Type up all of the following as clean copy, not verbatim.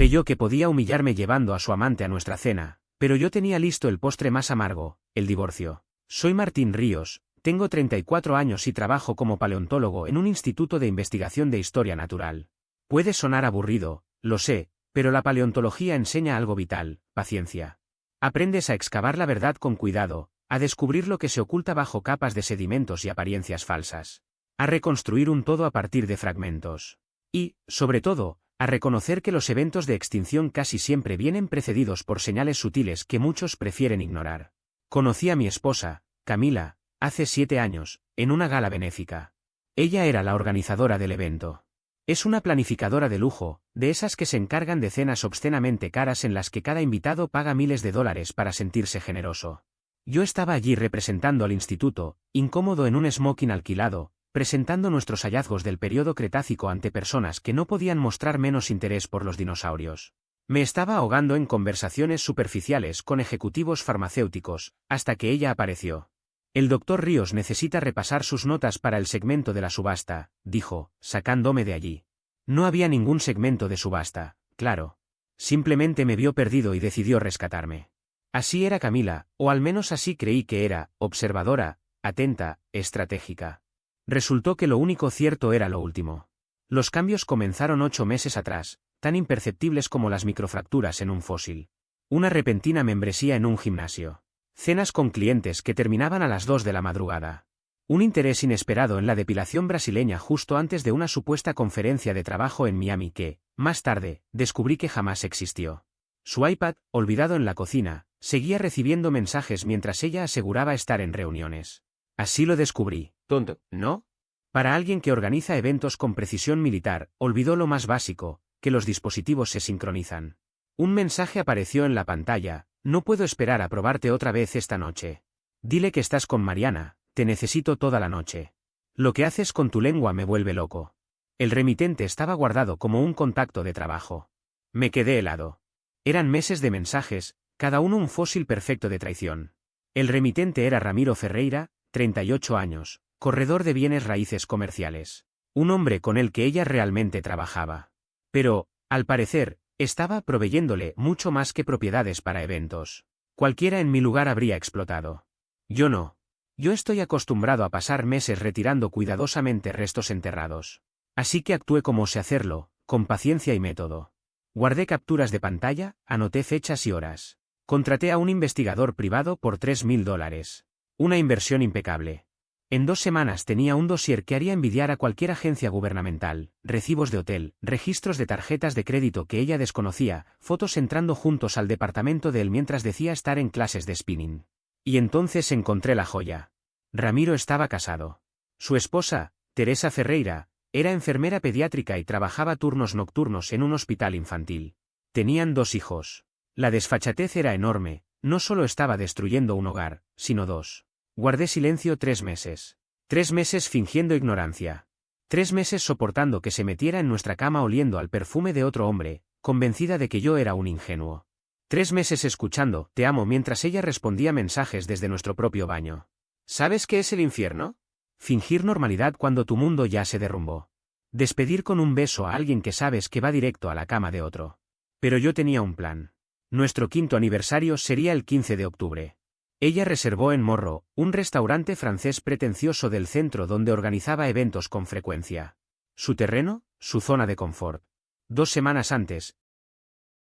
Creyó que podía humillarme llevando a su amante a nuestra cena, pero yo tenía listo el postre más amargo, el divorcio. Soy Martín Ríos, tengo 34 años y trabajo como paleontólogo en un instituto de investigación de historia natural. Puede sonar aburrido, lo sé, pero la paleontología enseña algo vital: paciencia. Aprendes a excavar la verdad con cuidado, a descubrir lo que se oculta bajo capas de sedimentos y apariencias falsas, a reconstruir un todo a partir de fragmentos. Y, sobre todo, a reconocer que los eventos de extinción casi siempre vienen precedidos por señales sutiles que muchos prefieren ignorar. Conocí a mi esposa, Camila, hace 7 años, en una gala benéfica. Ella era la organizadora del evento. Es una planificadora de lujo, de esas que se encargan de cenas obscenamente caras en las que cada invitado paga miles de dólares para sentirse generoso. Yo estaba allí representando al instituto, incómodo en un smoking alquilado, presentando nuestros hallazgos del período Cretácico ante personas que no podían mostrar menos interés por los dinosaurios. Me estaba ahogando en conversaciones superficiales con ejecutivos farmacéuticos, hasta que ella apareció. El doctor Ríos necesita repasar sus notas para el segmento de la subasta, dijo, sacándome de allí. No había ningún segmento de subasta, claro. Simplemente me vio perdido y decidió rescatarme. Así era Camila, o al menos así creí que era: observadora, atenta, estratégica. Resultó que lo único cierto era lo último. Los cambios comenzaron 8 meses atrás, tan imperceptibles como las microfracturas en un fósil. Una repentina membresía en un gimnasio. Cenas con clientes que terminaban a las 2 de la madrugada. Un interés inesperado en la depilación brasileña justo antes de una supuesta conferencia de trabajo en Miami que, más tarde, descubrí que jamás existió. Su iPad, olvidado en la cocina, seguía recibiendo mensajes mientras ella aseguraba estar en reuniones. Así lo descubrí. Tonto, ¿no? Para alguien que organiza eventos con precisión militar, olvidó lo más básico: que los dispositivos se sincronizan. Un mensaje apareció en la pantalla: no puedo esperar a probarte otra vez esta noche. Dile que estás con Mariana, te necesito toda la noche. Lo que haces con tu lengua me vuelve loco. El remitente estaba guardado como un contacto de trabajo. Me quedé helado. Eran meses de mensajes, cada uno un fósil perfecto de traición. El remitente era Ramiro Ferreira, 38 años, corredor de bienes raíces comerciales. Un hombre con el que ella realmente trabajaba. Pero, al parecer, estaba proveyéndole mucho más que propiedades para eventos. Cualquiera en mi lugar habría explotado. Yo no. Yo estoy acostumbrado a pasar meses retirando cuidadosamente restos enterrados. Así que actué como sé hacerlo, con paciencia y método. Guardé capturas de pantalla, anoté fechas y horas. Contraté a un investigador privado por $3.000. Una inversión impecable. En 2 semanas tenía un dossier que haría envidiar a cualquier agencia gubernamental: recibos de hotel, registros de tarjetas de crédito que ella desconocía, fotos entrando juntos al departamento de él mientras decía estar en clases de spinning. Y entonces encontré la joya. Ramiro estaba casado. Su esposa, Teresa Ferreira, era enfermera pediátrica y trabajaba turnos nocturnos en un hospital infantil. Tenían 2 hijos. La desfachatez era enorme, no solo estaba destruyendo un hogar, sino 2. Guardé silencio 3 meses. 3 meses fingiendo ignorancia. 3 meses soportando que se metiera en nuestra cama oliendo al perfume de otro hombre, convencida de que yo era un ingenuo. 3 meses escuchando "te amo" mientras ella respondía mensajes desde nuestro propio baño. ¿Sabes qué es el infierno? Fingir normalidad cuando tu mundo ya se derrumbó. Despedir con un beso a alguien que sabes que va directo a la cama de otro. Pero yo tenía un plan. Nuestro 5º aniversario sería el 15 de octubre. Ella reservó en Morro, un restaurante francés pretencioso del centro donde organizaba eventos con frecuencia. Su terreno, su zona de confort. 2 semanas antes,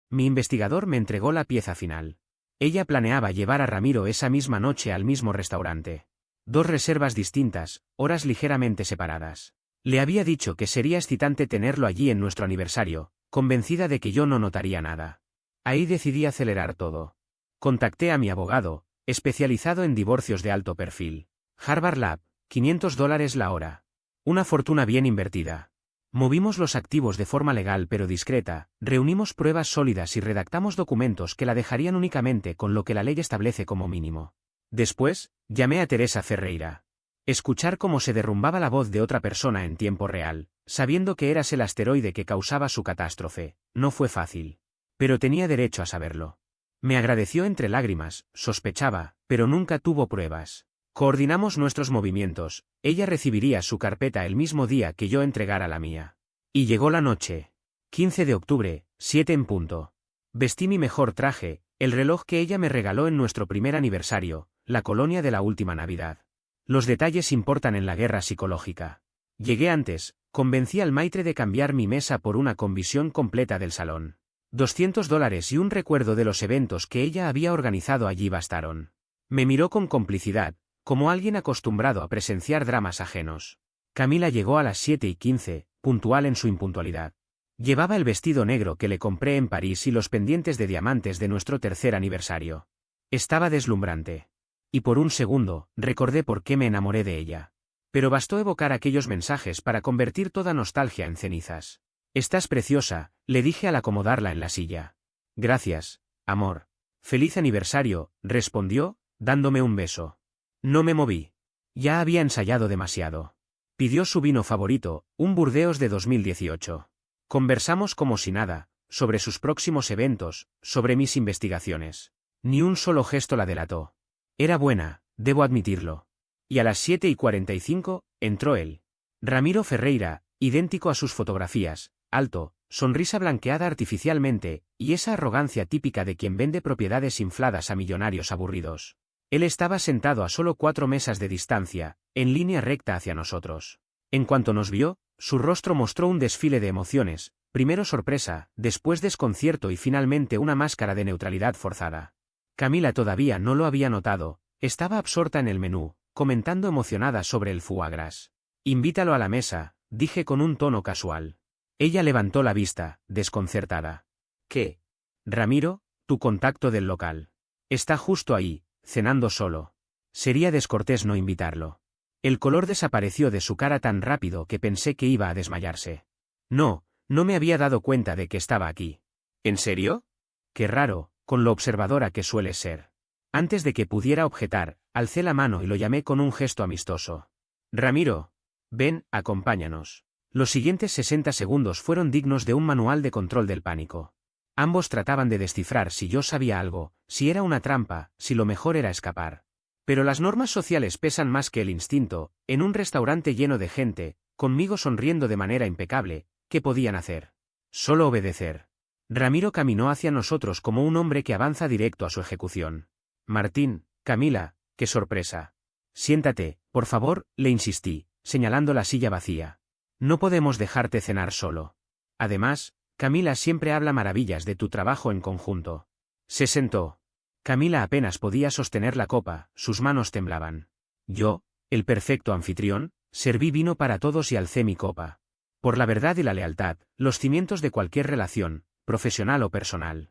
mi investigador me entregó la pieza final. Ella planeaba llevar a Ramiro esa misma noche al mismo restaurante. 2 reservas distintas, horas ligeramente separadas. Le había dicho que sería excitante tenerlo allí en nuestro aniversario, convencida de que yo no notaría nada. Ahí decidí acelerar todo. Contacté a mi abogado, especializado en divorcios de alto perfil. Harvard Lab, $500 la hora. Una fortuna bien invertida. Movimos los activos de forma legal pero discreta, reunimos pruebas sólidas y redactamos documentos que la dejarían únicamente con lo que la ley establece como mínimo. Después, llamé a Teresa Ferreira. Escuchar cómo se derrumbaba la voz de otra persona en tiempo real, sabiendo que eras el asteroide que causaba su catástrofe, no fue fácil. Pero tenía derecho a saberlo. Me agradeció entre lágrimas, sospechaba, pero nunca tuvo pruebas. Coordinamos nuestros movimientos, ella recibiría su carpeta el mismo día que yo entregara la mía. Y llegó la noche. 15 de octubre, 7 en punto. Vestí mi mejor traje, el reloj que ella me regaló en nuestro primer aniversario, la colonia de la última Navidad. Los detalles importan en la guerra psicológica. Llegué antes, convencí al maitre de cambiar mi mesa por una con visión completa del salón. $200 y un recuerdo de los eventos que ella había organizado allí bastaron. Me miró con complicidad, como alguien acostumbrado a presenciar dramas ajenos. Camila llegó a las 7:15, puntual en su impuntualidad. Llevaba el vestido negro que le compré en París y los pendientes de diamantes de nuestro tercer aniversario. Estaba deslumbrante. Y por un segundo, recordé por qué me enamoré de ella. Pero bastó evocar aquellos mensajes para convertir toda nostalgia en cenizas. «Estás preciosa», le dije al acomodarla en la silla. «Gracias, amor». «Feliz aniversario», respondió, dándome un beso. No me moví. Ya había ensayado demasiado. Pidió su vino favorito, un Burdeos de 2018. Conversamos como si nada, sobre sus próximos eventos, sobre mis investigaciones. Ni un solo gesto la delató. Era buena, debo admitirlo. Y a las 7:45, entró él. Ramiro Ferreira, idéntico a sus fotografías, alto, sonrisa blanqueada artificialmente, y esa arrogancia típica de quien vende propiedades infladas a millonarios aburridos. Él estaba sentado a solo 4 mesas de distancia, en línea recta hacia nosotros. En cuanto nos vio, su rostro mostró un desfile de emociones, primero sorpresa, después desconcierto y finalmente una máscara de neutralidad forzada. Camila todavía no lo había notado, estaba absorta en el menú, comentando emocionada sobre el foie gras. «Invítalo a la mesa», dije con un tono casual. Ella levantó la vista, desconcertada. «¿Qué? Ramiro, tu contacto del local. Está justo ahí, cenando solo. Sería descortés no invitarlo». El color desapareció de su cara tan rápido que pensé que iba a desmayarse. No me había dado cuenta de que estaba aquí. ¿En serio? Qué raro, con lo observadora que sueles ser. Antes de que pudiera objetar, alcé la mano y lo llamé con un gesto amistoso. «Ramiro, ven, acompáñanos». Los siguientes 60 segundos fueron dignos de un manual de control del pánico. Ambos trataban de descifrar si yo sabía algo, si era una trampa, si lo mejor era escapar. Pero las normas sociales pesan más que el instinto. En un restaurante lleno de gente, conmigo sonriendo de manera impecable, ¿qué podían hacer? Solo obedecer. Ramiro caminó hacia nosotros como un hombre que avanza directo a su ejecución. «Martín, Camila, qué sorpresa». «Siéntate, por favor», le insistí, señalando la silla vacía. «No podemos dejarte cenar solo. Además, Camila siempre habla maravillas de tu trabajo en conjunto». Se sentó. Camila apenas podía sostener la copa, sus manos temblaban. Yo, el perfecto anfitrión, serví vino para todos y alcé mi copa. Por la verdad y la lealtad, los cimientos de cualquier relación, profesional o personal.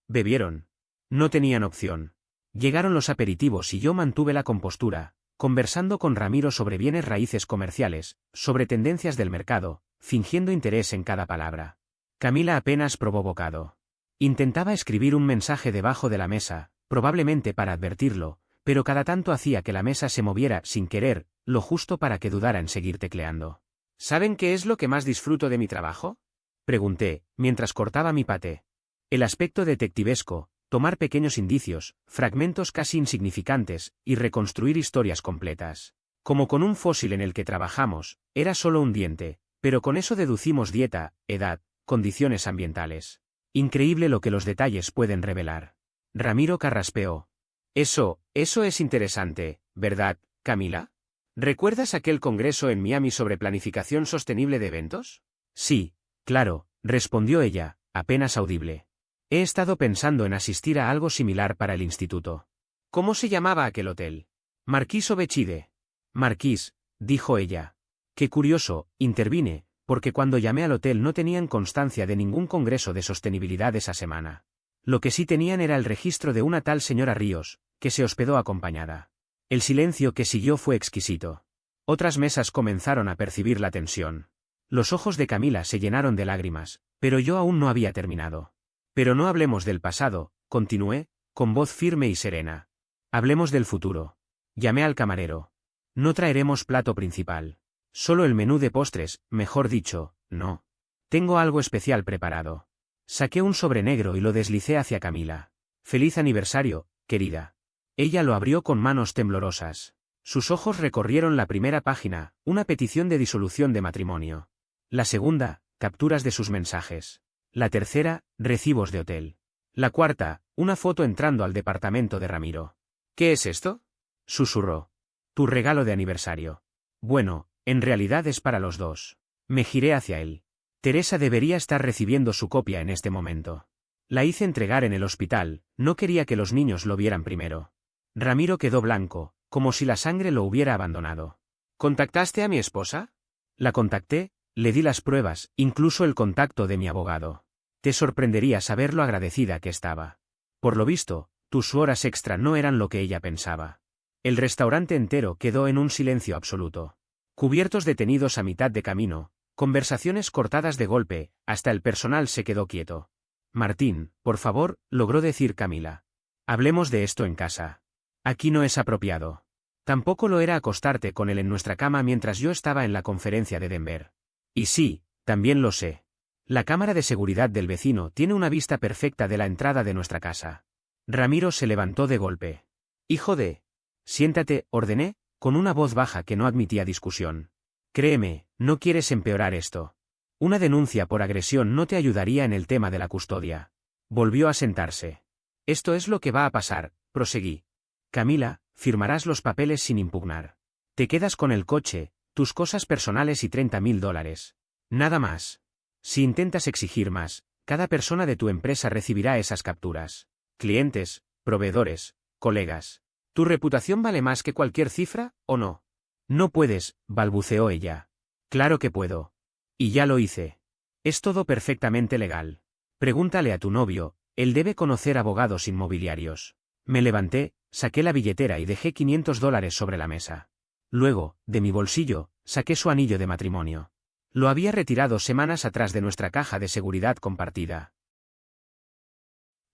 Bebieron. No tenían opción. Llegaron los aperitivos y yo mantuve la compostura, conversando con Ramiro sobre bienes raíces comerciales, sobre tendencias del mercado, fingiendo interés en cada palabra. Camila apenas probó bocado. Intentaba escribir un mensaje debajo de la mesa, probablemente para advertirlo, pero cada tanto hacía que la mesa se moviera sin querer, lo justo para que dudara en seguir tecleando. ¿Saben qué es lo que más disfruto de mi trabajo?, pregunté, mientras cortaba mi paté. El aspecto detectivesco, tomar pequeños indicios, fragmentos casi insignificantes, y reconstruir historias completas. Como con un fósil en el que trabajamos, era solo un diente, pero con eso deducimos dieta, edad, condiciones ambientales. Increíble lo que los detalles pueden revelar. Ramiro carraspeó. Eso es interesante, ¿verdad, Camila? ¿Recuerdas aquel congreso en Miami sobre planificación sostenible de eventos? Sí, claro, respondió ella, apenas audible. He estado pensando en asistir a algo similar para el instituto. ¿Cómo se llamaba aquel hotel? Marquis Ovechide. Marquis, dijo ella. Qué curioso, intervine, porque cuando llamé al hotel no tenían constancia de ningún congreso de sostenibilidad esa semana. Lo que sí tenían era el registro de una tal señora Ríos, que se hospedó acompañada. El silencio que siguió fue exquisito. Otras mesas comenzaron a percibir la tensión. Los ojos de Camila se llenaron de lágrimas, pero yo aún no había terminado. Pero no hablemos del pasado, continué, con voz firme y serena. Hablemos del futuro. Llamé al camarero. No traeremos plato principal. Solo el menú de postres, mejor dicho, no. Tengo algo especial preparado. Saqué un sobre negro y lo deslicé hacia Camila. «Feliz aniversario, querida». Ella lo abrió con manos temblorosas. Sus ojos recorrieron la primera página, una petición de disolución de matrimonio. La segunda, capturas de sus mensajes. La tercera, recibos de hotel. La cuarta, una foto entrando al departamento de Ramiro. ¿Qué es esto?, susurró. Tu regalo de aniversario. Bueno, en realidad es para los dos. Me giré hacia él. Teresa debería estar recibiendo su copia en este momento. La hice entregar en el hospital, no quería que los niños lo vieran primero. Ramiro quedó blanco, como si la sangre lo hubiera abandonado. ¿Contactaste a mi esposa? La contacté, le di las pruebas, incluso el contacto de mi abogado. Te sorprendería saber lo agradecida que estaba. Por lo visto, tus horas extra no eran lo que ella pensaba. El restaurante entero quedó en un silencio absoluto. Cubiertos detenidos a mitad de camino, conversaciones cortadas de golpe, hasta el personal se quedó quieto. Martín, por favor, logró decir Camila. Hablemos de esto en casa. Aquí no es apropiado. Tampoco lo era acostarte con él en nuestra cama mientras yo estaba en la conferencia de Denver. Y sí, también lo sé. La cámara de seguridad del vecino tiene una vista perfecta de la entrada de nuestra casa. Ramiro se levantó de golpe. Hijo de... Siéntate, ordené, con una voz baja que no admitía discusión. Créeme, no quieres empeorar esto. Una denuncia por agresión no te ayudaría en el tema de la custodia. Volvió a sentarse. Esto es lo que va a pasar, proseguí. Camila, firmarás los papeles sin impugnar. Te quedas con el coche, tus cosas personales y $30.000. Nada más. Si intentas exigir más, cada persona de tu empresa recibirá esas capturas. Clientes, proveedores, colegas. ¿Tu reputación vale más que cualquier cifra, o no? No puedes, balbuceó ella. Claro que puedo. Y ya lo hice. Es todo perfectamente legal. Pregúntale a tu novio, él debe conocer abogados inmobiliarios. Me levanté, saqué la billetera y dejé $500 sobre la mesa. Luego, de mi bolsillo, saqué su anillo de matrimonio. Lo había retirado semanas atrás de nuestra caja de seguridad compartida.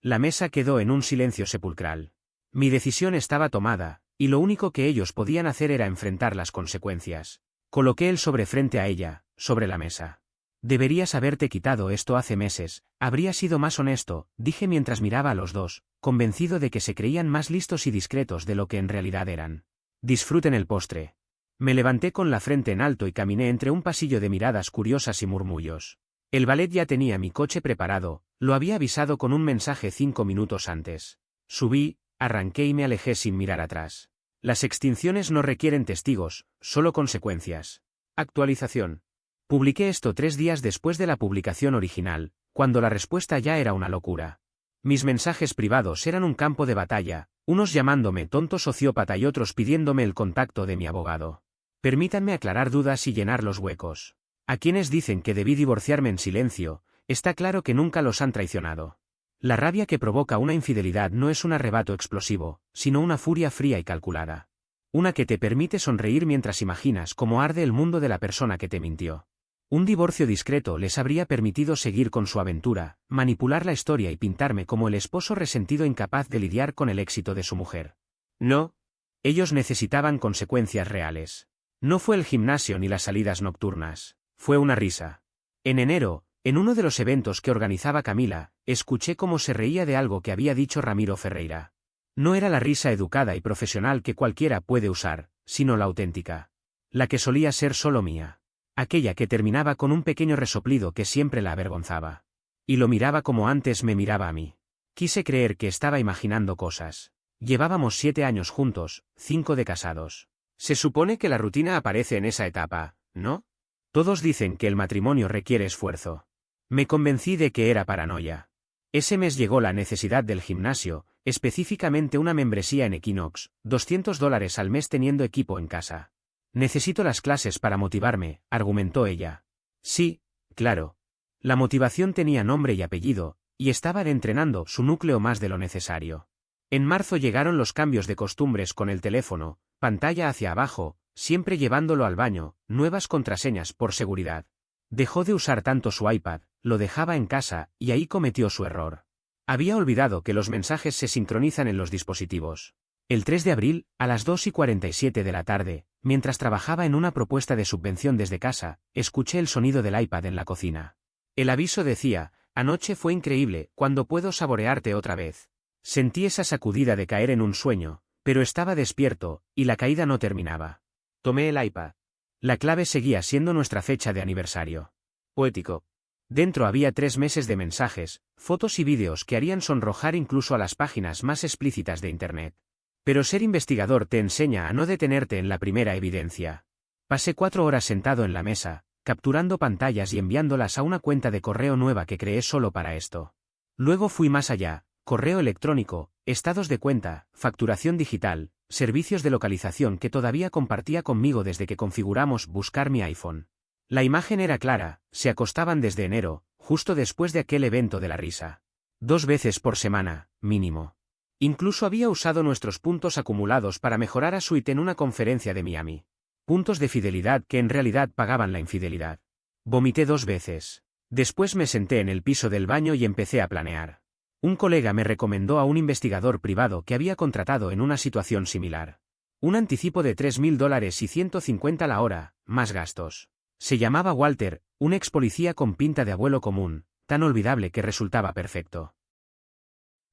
La mesa quedó en un silencio sepulcral. Mi decisión estaba tomada, y lo único que ellos podían hacer era enfrentar las consecuencias. Coloqué el sobre frente a ella, sobre la mesa. Deberías haberte quitado esto hace meses, habría sido más honesto, dije mientras miraba a los dos, convencido de que se creían más listos y discretos de lo que en realidad eran. Disfruten el postre. Me levanté con la frente en alto y caminé entre un pasillo de miradas curiosas y murmullos. El valet ya tenía mi coche preparado, lo había avisado con un mensaje 5 minutos antes. Subí, arranqué y me alejé sin mirar atrás. Las extinciones no requieren testigos, solo consecuencias. Actualización. Publiqué esto 3 días después de la publicación original, cuando la respuesta ya era una locura. Mis mensajes privados eran un campo de batalla, unos llamándome tonto sociópata y otros pidiéndome el contacto de mi abogado. Permítanme aclarar dudas y llenar los huecos. A quienes dicen que debí divorciarme en silencio, está claro que nunca los han traicionado. La rabia que provoca una infidelidad no es un arrebato explosivo, sino una furia fría y calculada. Una que te permite sonreír mientras imaginas cómo arde el mundo de la persona que te mintió. Un divorcio discreto les habría permitido seguir con su aventura, manipular la historia y pintarme como el esposo resentido incapaz de lidiar con el éxito de su mujer. No. Ellos necesitaban consecuencias reales. No fue el gimnasio ni las salidas nocturnas, fue una risa. En enero, en uno de los eventos que organizaba Camila, escuché cómo se reía de algo que había dicho Ramiro Ferreira. No era la risa educada y profesional que cualquiera puede usar, sino la auténtica. La que solía ser solo mía. Aquella que terminaba con un pequeño resoplido que siempre la avergonzaba. Y lo miraba como antes me miraba a mí. Quise creer que estaba imaginando cosas. Llevábamos 7 años juntos, 5 de casados. Se supone que la rutina aparece en esa etapa, ¿no? Todos dicen que el matrimonio requiere esfuerzo. Me convencí de que era paranoia. Ese mes llegó la necesidad del gimnasio, específicamente una membresía en Equinox, $200 al mes teniendo equipo en casa. Necesito las clases para motivarme, argumentó ella. Sí, claro. La motivación tenía nombre y apellido, y estaban entrenando su núcleo más de lo necesario. En marzo llegaron los cambios de costumbres con el teléfono, pantalla hacia abajo, siempre llevándolo al baño, nuevas contraseñas por seguridad. Dejó de usar tanto su iPad, lo dejaba en casa, y ahí cometió su error. Había olvidado que los mensajes se sincronizan en los dispositivos. El 3 de abril, a las 2:47 de la tarde, mientras trabajaba en una propuesta de subvención desde casa, escuché el sonido del iPad en la cocina. El aviso decía, anoche fue increíble, ¿cuándo puedo saborearte otra vez? Sentí esa sacudida de caer en un sueño, pero estaba despierto, y la caída no terminaba. Tomé el iPad. La clave seguía siendo nuestra fecha de aniversario. Poético. Dentro había 3 meses de mensajes, fotos y vídeos que harían sonrojar incluso a las páginas más explícitas de Internet. Pero ser investigador te enseña a no detenerte en la primera evidencia. Pasé 4 horas sentado en la mesa, capturando pantallas y enviándolas a una cuenta de correo nueva que creé solo para esto. Luego fui más allá: correo electrónico, estados de cuenta, facturación digital, servicios de localización que todavía compartía conmigo desde que configuramos Buscar mi iPhone. La imagen era clara: se acostaban desde enero, justo después de aquel evento de la risa. 2 veces por semana, mínimo. Incluso había usado nuestros puntos acumulados para mejorar a Suite en una conferencia de Miami. Puntos de fidelidad que en realidad pagaban la infidelidad. Vomité 2 veces. Después me senté en el piso del baño y empecé a planear. Un colega me recomendó a un investigador privado que había contratado en una situación similar. Un anticipo de $3.000 y 150 la hora, más gastos. Se llamaba Walter, un ex policía con pinta de abuelo común, tan olvidable que resultaba perfecto.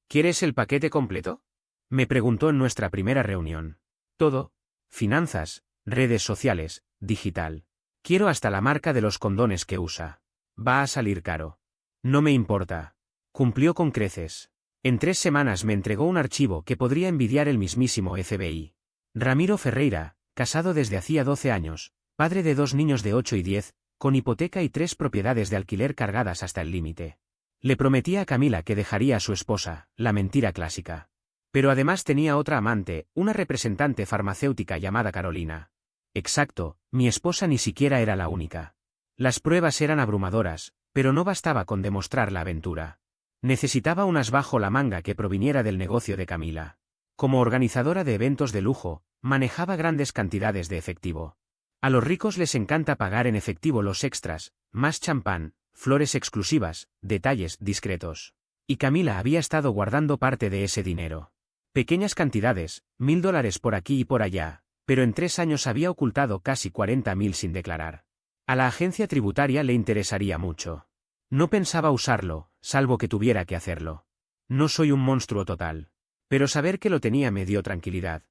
¿Quieres el paquete completo?, me preguntó en nuestra primera reunión. Todo: finanzas, redes sociales, digital. Quiero hasta la marca de los condones que usa. Va a salir caro. No me importa. Cumplió con creces. En 3 semanas me entregó un archivo que podría envidiar el mismísimo FBI. Ramiro Ferreira, casado desde hacía 12 años, padre de 2 niños de 8 y 10, con hipoteca y 3 propiedades de alquiler cargadas hasta el límite. Le prometía a Camila que dejaría a su esposa, la mentira clásica. Pero además tenía otra amante, una representante farmacéutica llamada Carolina. Exacto, mi esposa ni siquiera era la única. Las pruebas eran abrumadoras, pero no bastaba con demostrar la aventura. Necesitaba un as bajo la manga que proviniera del negocio de Camila. Como organizadora de eventos de lujo, manejaba grandes cantidades de efectivo. A los ricos les encanta pagar en efectivo los extras: más champán, flores exclusivas, detalles discretos. Y Camila había estado guardando parte de ese dinero. Pequeñas cantidades, $1.000 por aquí y por allá, pero en 3 años había ocultado casi 40.000 sin declarar. A la agencia tributaria le interesaría mucho. No pensaba usarlo, salvo que tuviera que hacerlo. No soy un monstruo total. Pero saber que lo tenía me dio tranquilidad.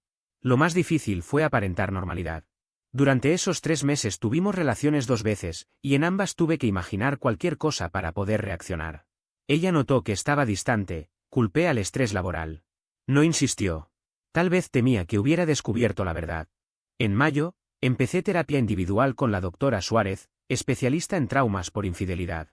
Lo más difícil fue aparentar normalidad. Durante esos 3 meses tuvimos relaciones 2 veces, y en ambas tuve que imaginar cualquier cosa para poder reaccionar. Ella notó que estaba distante, culpé al estrés laboral. No insistió. Tal vez temía que hubiera descubierto la verdad. En mayo, empecé terapia individual con la doctora Suárez, especialista en traumas por infidelidad.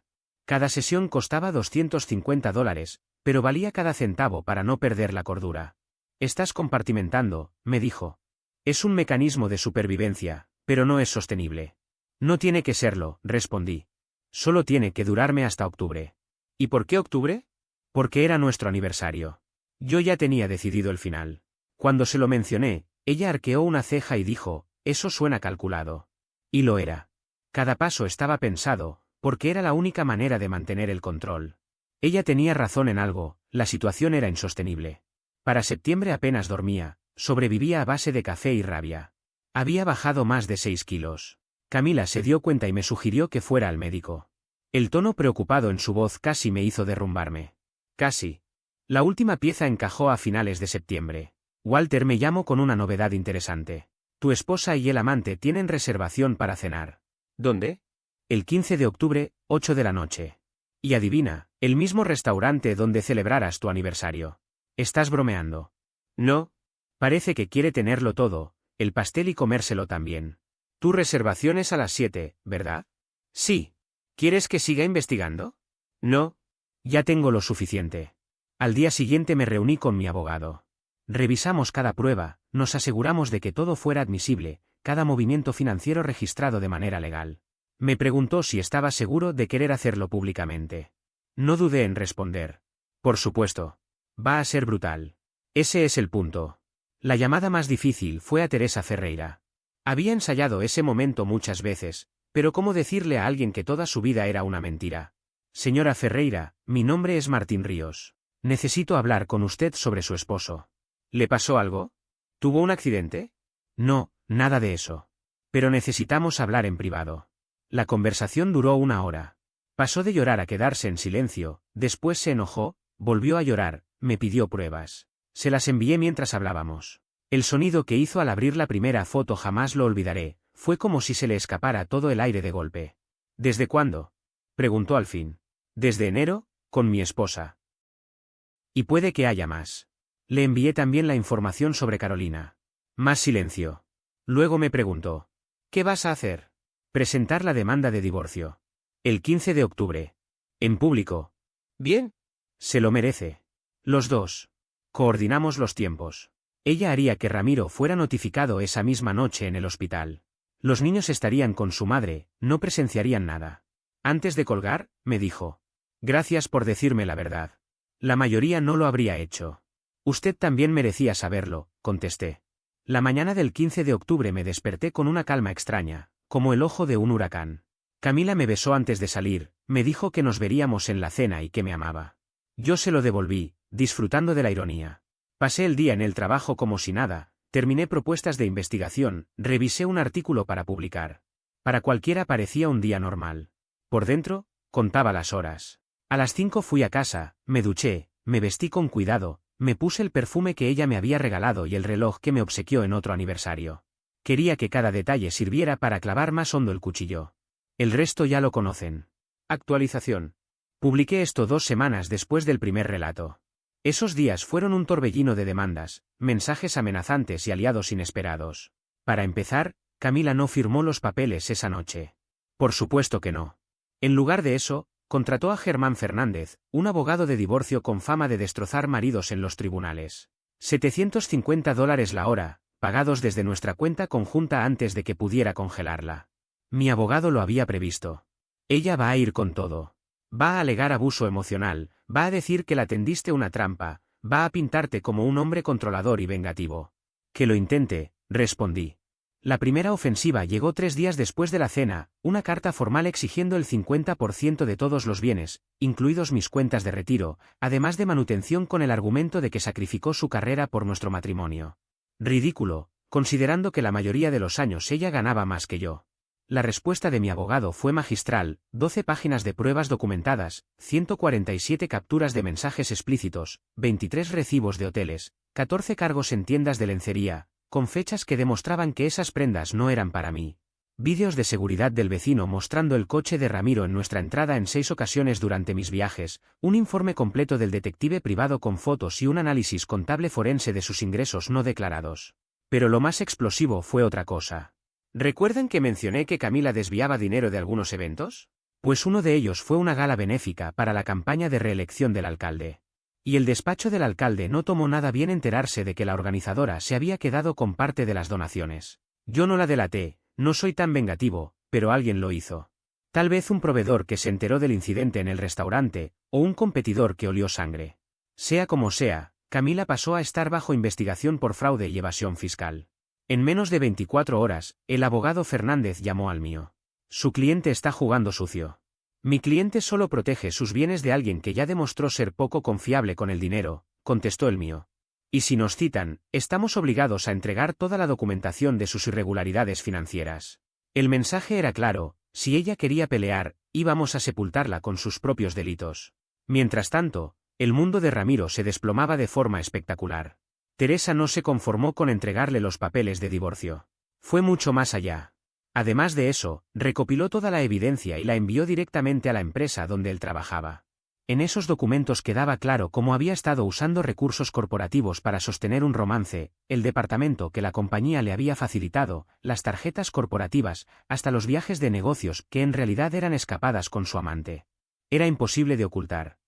Cada sesión costaba $250, pero valía cada centavo para no perder la cordura. Estás compartimentando, me dijo. Es un mecanismo de supervivencia, pero no es sostenible. No tiene que serlo, respondí. Solo tiene que durarme hasta octubre. ¿Y por qué octubre? Porque era nuestro aniversario. Yo ya tenía decidido el final. Cuando se lo mencioné, ella arqueó una ceja y dijo: eso suena calculado. Y lo era. Cada paso estaba pensado, porque era la única manera de mantener el control. Ella tenía razón en algo: la situación era insostenible. Para septiembre apenas dormía, sobrevivía a base de café y rabia. Había bajado más de 6 kilos. Camila se dio cuenta y me sugirió que fuera al médico. El tono preocupado en su voz casi me hizo derrumbarme. Casi. La última pieza encajó a finales de septiembre. Walter me llamó con una novedad interesante. Tu esposa y el amante tienen reservación para cenar. ¿Dónde? El 15 de octubre, 8 de la noche. Y adivina, el mismo restaurante donde celebrarás tu aniversario. ¿Estás bromeando? No. Parece que quiere tenerlo todo, el pastel y comérselo también. Tu reservación es a las 7, ¿verdad? Sí. ¿Quieres que siga investigando? No. Ya tengo lo suficiente. Al día siguiente me reuní con mi abogado. Revisamos cada prueba, nos aseguramos de que todo fuera admisible, cada movimiento financiero registrado de manera legal. Me preguntó si estaba seguro de querer hacerlo públicamente. No dudé en responder. Por supuesto. Va a ser brutal. Ese es el punto. La llamada más difícil fue a Teresa Ferreira. Había ensayado ese momento muchas veces, pero ¿cómo decirle a alguien que toda su vida era una mentira? Señora Ferreira, mi nombre es Martín Ríos. Necesito hablar con usted sobre su esposo. ¿Le pasó algo? ¿Tuvo un accidente? No, nada de eso. Pero necesitamos hablar en privado. La conversación duró 1 hora. Pasó de llorar a quedarse en silencio, después se enojó, volvió a llorar, me pidió pruebas. Se las envié mientras hablábamos. El sonido que hizo al abrir la primera foto jamás lo olvidaré, fue como si se le escapara todo el aire de golpe. ¿Desde cuándo? Preguntó al fin. Desde enero, con mi esposa. Y puede que haya más. Le envié también la información sobre Carolina. Más silencio. Luego me preguntó. ¿Qué vas a hacer? Presentar la demanda de divorcio. El 15 de octubre. En público. Bien. Se lo merece. Los dos. Coordinamos los tiempos. Ella haría que Ramiro fuera notificado esa misma noche en el hospital. Los niños estarían con su madre, no presenciarían nada. Antes de colgar, me dijo. Gracias por decirme la verdad. La mayoría no lo habría hecho. Usted también merecía saberlo, contesté. La mañana del 15 de octubre me desperté con una calma extraña, como el ojo de un huracán. Camila me besó antes de salir, me dijo que nos veríamos en la cena y que me amaba. Yo se lo devolví, disfrutando de la ironía. Pasé el día en el trabajo como si nada, terminé propuestas de investigación, revisé un artículo para publicar. Para cualquiera parecía un día normal. Por dentro, contaba las horas. A las 5 fui a casa, me duché, me vestí con cuidado, me puse el perfume que ella me había regalado y el reloj que me obsequió en otro aniversario. Quería que cada detalle sirviera para clavar más hondo el cuchillo. El resto ya lo conocen. Actualización. Publiqué esto 2 semanas después del primer relato. Esos días fueron un torbellino de demandas, mensajes amenazantes y aliados inesperados. Para empezar, Camila no firmó los papeles esa noche. Por supuesto que no. En lugar de eso, contrató a Germán Fernández, un abogado de divorcio con fama de destrozar maridos en los tribunales. $750 la hora, pagados desde nuestra cuenta conjunta antes de que pudiera congelarla. Mi abogado lo había previsto. Ella va a ir con todo. Va a alegar abuso emocional, va a decir que la tendiste una trampa, va a pintarte como un hombre controlador y vengativo. Que lo intente, respondí. La primera ofensiva llegó 3 días después de la cena, una carta formal exigiendo el 50% de todos los bienes, incluidos mis cuentas de retiro, además de manutención con el argumento de que sacrificó su carrera por nuestro matrimonio. Ridículo, considerando que la mayoría de los años ella ganaba más que yo. La respuesta de mi abogado fue magistral, 12 páginas de pruebas documentadas, 147 capturas de mensajes explícitos, 23 recibos de hoteles, 14 cargos en tiendas de lencería, con fechas que demostraban que esas prendas no eran para mí. Vídeos de seguridad del vecino mostrando el coche de Ramiro en nuestra entrada en 6 ocasiones durante mis viajes, un informe completo del detective privado con fotos y un análisis contable forense de sus ingresos no declarados. Pero lo más explosivo fue otra cosa. ¿Recuerdan que mencioné que Camila desviaba dinero de algunos eventos? Pues uno de ellos fue una gala benéfica para la campaña de reelección del alcalde. Y el despacho del alcalde no tomó nada bien enterarse de que la organizadora se había quedado con parte de las donaciones. Yo no la delaté, no soy tan vengativo, pero alguien lo hizo. Tal vez un proveedor que se enteró del incidente en el restaurante, o un competidor que olió sangre. Sea como sea, Camila pasó a estar bajo investigación por fraude y evasión fiscal. En menos de 24 horas, el abogado Fernández llamó al mío. Su cliente está jugando sucio. Mi cliente solo protege sus bienes de alguien que ya demostró ser poco confiable con el dinero, contestó el mío. Y si nos citan, estamos obligados a entregar toda la documentación de sus irregularidades financieras. El mensaje era claro, si ella quería pelear, íbamos a sepultarla con sus propios delitos. Mientras tanto, el mundo de Ramiro se desplomaba de forma espectacular. Teresa no se conformó con entregarle los papeles de divorcio. Fue mucho más allá. Además de eso, recopiló toda la evidencia y la envió directamente a la empresa donde él trabajaba. En esos documentos quedaba claro cómo había estado usando recursos corporativos para sostener un romance, el departamento que la compañía le había facilitado, las tarjetas corporativas, hasta los viajes de negocios que en realidad eran escapadas con su amante. Era imposible de ocultar.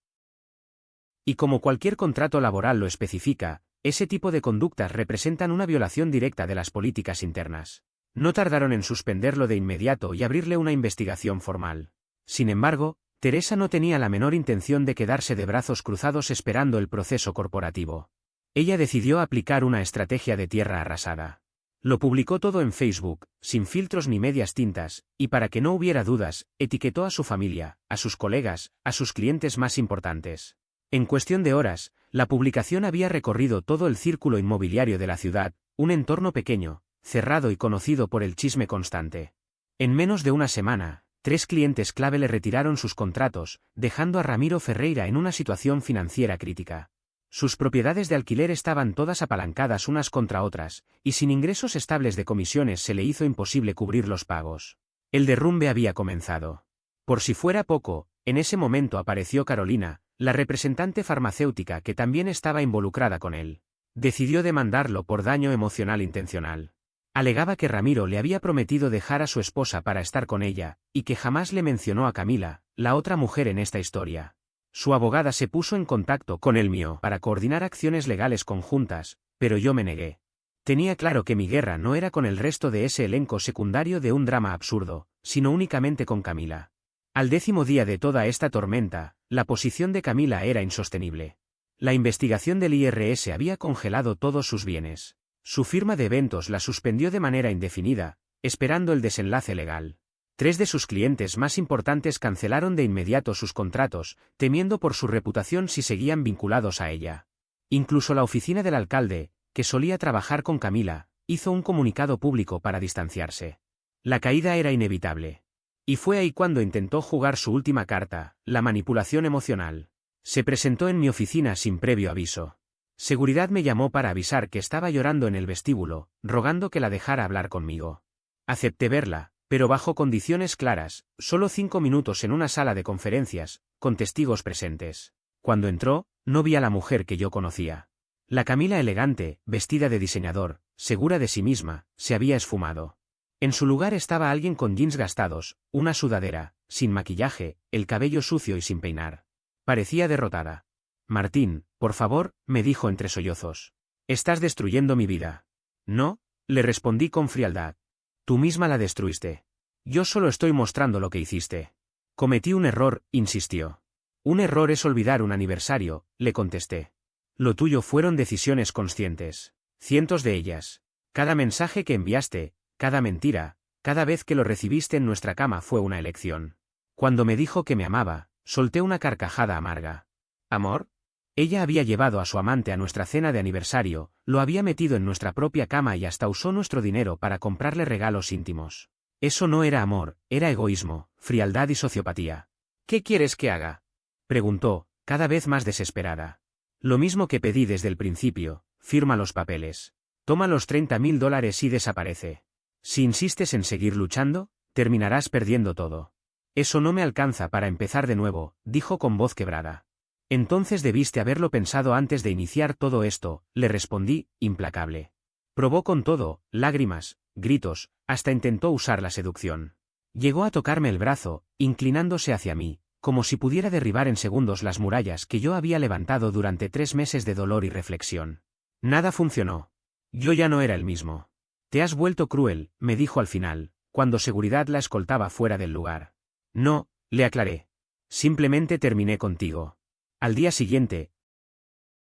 Y como cualquier contrato laboral lo especifica, ese tipo de conductas representan una violación directa de las políticas internas. No tardaron en suspenderlo de inmediato y abrirle una investigación formal. Sin embargo, Teresa no tenía la menor intención de quedarse de brazos cruzados esperando el proceso corporativo. Ella decidió aplicar una estrategia de tierra arrasada. Lo publicó todo en Facebook, sin filtros ni medias tintas, y para que no hubiera dudas, etiquetó a su familia, a sus colegas, a sus clientes más importantes. En cuestión de horas, la publicación había recorrido todo el círculo inmobiliario de la ciudad, un entorno pequeño, cerrado y conocido por el chisme constante. En menos de una semana, 3 clientes clave le retiraron sus contratos, dejando a Ramiro Ferreira en una situación financiera crítica. Sus propiedades de alquiler estaban todas apalancadas unas contra otras, y sin ingresos estables de comisiones se le hizo imposible cubrir los pagos. El derrumbe había comenzado. Por si fuera poco, en ese momento apareció Carolina, la representante farmacéutica que también estaba involucrada con él. Decidió demandarlo por daño emocional intencional. Alegaba que Ramiro le había prometido dejar a su esposa para estar con ella, y que jamás le mencionó a Camila, la otra mujer en esta historia. Su abogada se puso en contacto con el mío para coordinar acciones legales conjuntas, pero yo me negué. Tenía claro que mi guerra no era con el resto de ese elenco secundario de un drama absurdo, sino únicamente con Camila. Al 10º día de toda esta tormenta, la posición de Camila era insostenible. La investigación del IRS había congelado todos sus bienes. Su firma de eventos la suspendió de manera indefinida, esperando el desenlace legal. 3 de sus clientes más importantes cancelaron de inmediato sus contratos, temiendo por su reputación si seguían vinculados a ella. Incluso la oficina del alcalde, que solía trabajar con Camila, hizo un comunicado público para distanciarse. La caída era inevitable. Y fue ahí cuando intentó jugar su última carta, la manipulación emocional. Se presentó en mi oficina sin previo aviso. Seguridad me llamó para avisar que estaba llorando en el vestíbulo, rogando que la dejara hablar conmigo. Acepté verla, pero bajo condiciones claras, solo 5 minutos en una sala de conferencias, con testigos presentes. Cuando entró, no vi a la mujer que yo conocía. La Camila elegante, vestida de diseñador, segura de sí misma, se había esfumado. En su lugar estaba alguien con jeans gastados, una sudadera, sin maquillaje, el cabello sucio y sin peinar. Parecía derrotada. Martín, por favor, me dijo entre sollozos. Estás destruyendo mi vida. No, le respondí con frialdad. Tú misma la destruiste. Yo solo estoy mostrando lo que hiciste. Cometí un error, insistió. Un error es olvidar un aniversario, le contesté. Lo tuyo fueron decisiones conscientes. Cientos de ellas. Cada mensaje que enviaste, cada mentira, cada vez que lo recibiste en nuestra cama fue una elección. Cuando me dijo que me amaba, solté una carcajada amarga. ¿Amor? Ella había llevado a su amante a nuestra cena de aniversario, lo había metido en nuestra propia cama y hasta usó nuestro dinero para comprarle regalos íntimos. Eso no era amor, era egoísmo, frialdad y sociopatía. ¿Qué quieres que haga?, preguntó, cada vez más desesperada. Lo mismo que pedí desde el principio, firma los papeles. Toma los $30.000 y desaparece. Si insistes en seguir luchando, terminarás perdiendo todo. Eso no me alcanza para empezar de nuevo, dijo con voz quebrada. Entonces debiste haberlo pensado antes de iniciar todo esto, le respondí, implacable. Probó con todo, lágrimas, gritos, hasta intentó usar la seducción. Llegó a tocarme el brazo, inclinándose hacia mí, como si pudiera derribar en segundos las murallas que yo había levantado durante 3 meses de dolor y reflexión. Nada funcionó. Yo ya no era el mismo. Te has vuelto cruel, me dijo al final, cuando seguridad la escoltaba fuera del lugar. No, le aclaré. Simplemente terminé contigo. Al día siguiente,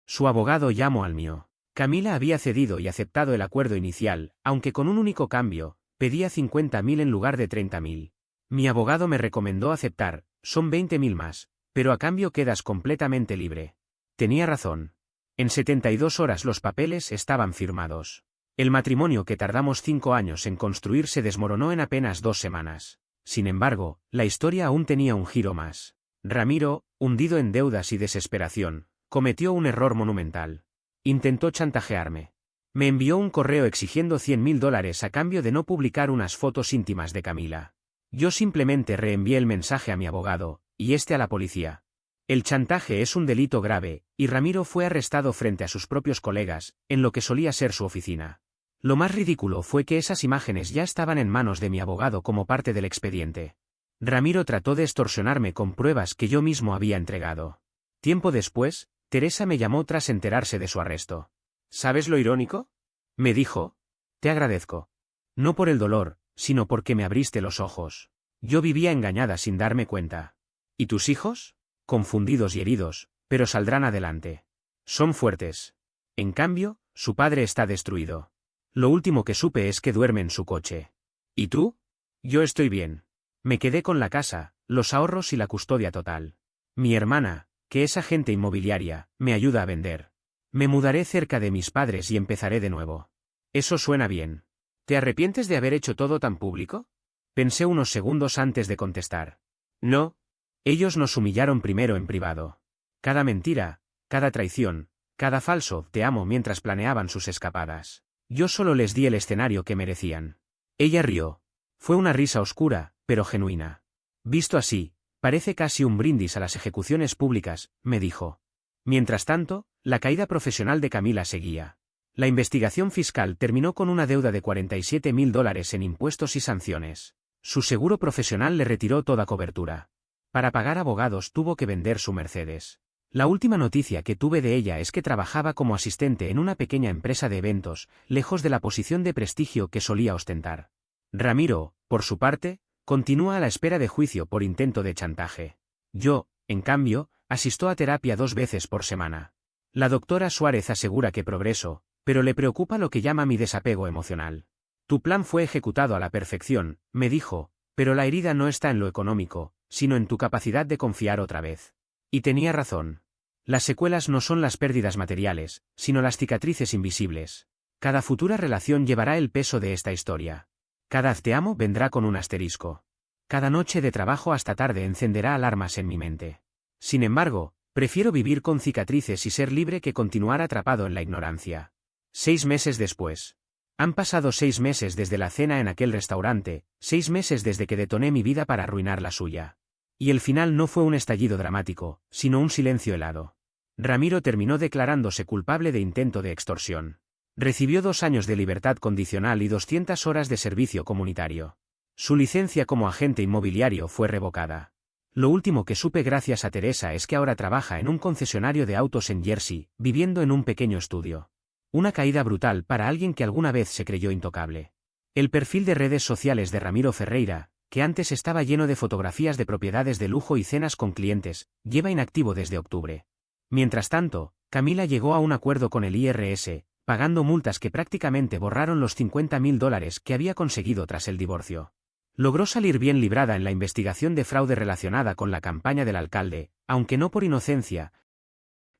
su abogado llamó al mío. Camila había cedido y aceptado el acuerdo inicial, aunque con un único cambio, pedía 50.000 en lugar de 30.000. Mi abogado me recomendó aceptar, son 20.000 más, pero a cambio quedas completamente libre. Tenía razón. En 72 horas los papeles estaban firmados. El matrimonio que tardamos 5 años en construir se desmoronó en apenas 2 semanas. Sin embargo, la historia aún tenía un giro más. Ramiro, hundido en deudas y desesperación, cometió un error monumental. Intentó chantajearme. Me envió un correo exigiendo $100.000 a cambio de no publicar unas fotos íntimas de Camila. Yo simplemente reenvié el mensaje a mi abogado, y este a la policía. El chantaje es un delito grave, y Ramiro fue arrestado frente a sus propios colegas, en lo que solía ser su oficina. Lo más ridículo fue que esas imágenes ya estaban en manos de mi abogado como parte del expediente. Ramiro trató de extorsionarme con pruebas que yo mismo había entregado. Tiempo después, Teresa me llamó tras enterarse de su arresto. ¿Sabes lo irónico?, me dijo. Te agradezco. No por el dolor, sino porque me abriste los ojos. Yo vivía engañada sin darme cuenta. ¿Y tus hijos? Confundidos y heridos, pero saldrán adelante. Son fuertes. En cambio, su padre está destruido. Lo último que supe es que duerme en su coche. ¿Y tú? Yo estoy bien. Me quedé con la casa, los ahorros y la custodia total. Mi hermana, que es agente inmobiliaria, me ayuda a vender. Me mudaré cerca de mis padres y empezaré de nuevo. Eso suena bien. ¿Te arrepientes de haber hecho todo tan público? Pensé unos segundos antes de contestar. No. Ellos nos humillaron primero en privado. Cada mentira, cada traición, cada falso te amo mientras planeaban sus escapadas. Yo solo les di el escenario que merecían. Ella rió. Fue una risa oscura, pero genuina. Visto así, parece casi un brindis a las ejecuciones públicas, me dijo. Mientras tanto, la caída profesional de Camila seguía. La investigación fiscal terminó con una deuda de $47.000 en impuestos y sanciones. Su seguro profesional le retiró toda cobertura. Para pagar abogados tuvo que vender su Mercedes. La última noticia que tuve de ella es que trabajaba como asistente en una pequeña empresa de eventos, lejos de la posición de prestigio que solía ostentar. Ramiro, por su parte, continúa a la espera de juicio por intento de chantaje. Yo, en cambio, asisto a terapia 2 veces por semana. La doctora Suárez asegura que progreso, pero le preocupa lo que llama mi desapego emocional. Tu plan fue ejecutado a la perfección, me dijo, pero la herida no está en lo económico, sino en tu capacidad de confiar otra vez. Y tenía razón. Las secuelas no son las pérdidas materiales, sino las cicatrices invisibles. Cada futura relación llevará el peso de esta historia. Cada te amo vendrá con un asterisco. Cada noche de trabajo hasta tarde encenderá alarmas en mi mente. Sin embargo, prefiero vivir con cicatrices y ser libre que continuar atrapado en la ignorancia. 6 meses después. Han pasado 6 meses desde la cena en aquel restaurante, 6 meses desde que detoné mi vida para arruinar la suya. Y el final no fue un estallido dramático, sino un silencio helado. Ramiro terminó declarándose culpable de intento de extorsión. Recibió 2 años de libertad condicional y 200 horas de servicio comunitario. Su licencia como agente inmobiliario fue revocada. Lo último que supe gracias a Teresa es que ahora trabaja en un concesionario de autos en Jersey, viviendo en un pequeño estudio. Una caída brutal para alguien que alguna vez se creyó intocable. El perfil de redes sociales de Ramiro Ferreira, que antes estaba lleno de fotografías de propiedades de lujo y cenas con clientes, lleva inactivo desde octubre. Mientras tanto, Camila llegó a un acuerdo con el IRS, pagando multas que prácticamente borraron los $50.000 que había conseguido tras el divorcio. Logró salir bien librada en la investigación de fraude relacionada con la campaña del alcalde, aunque no por inocencia,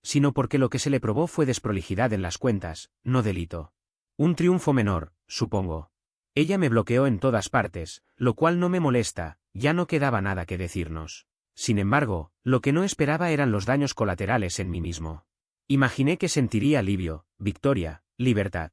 sino porque lo que se le probó fue desprolijidad en las cuentas, no delito. Un triunfo menor, supongo. Ella me bloqueó en todas partes, lo cual no me molesta, ya no quedaba nada que decirnos. Sin embargo, lo que no esperaba eran los daños colaterales en mí mismo. Imaginé que sentiría alivio, victoria, libertad.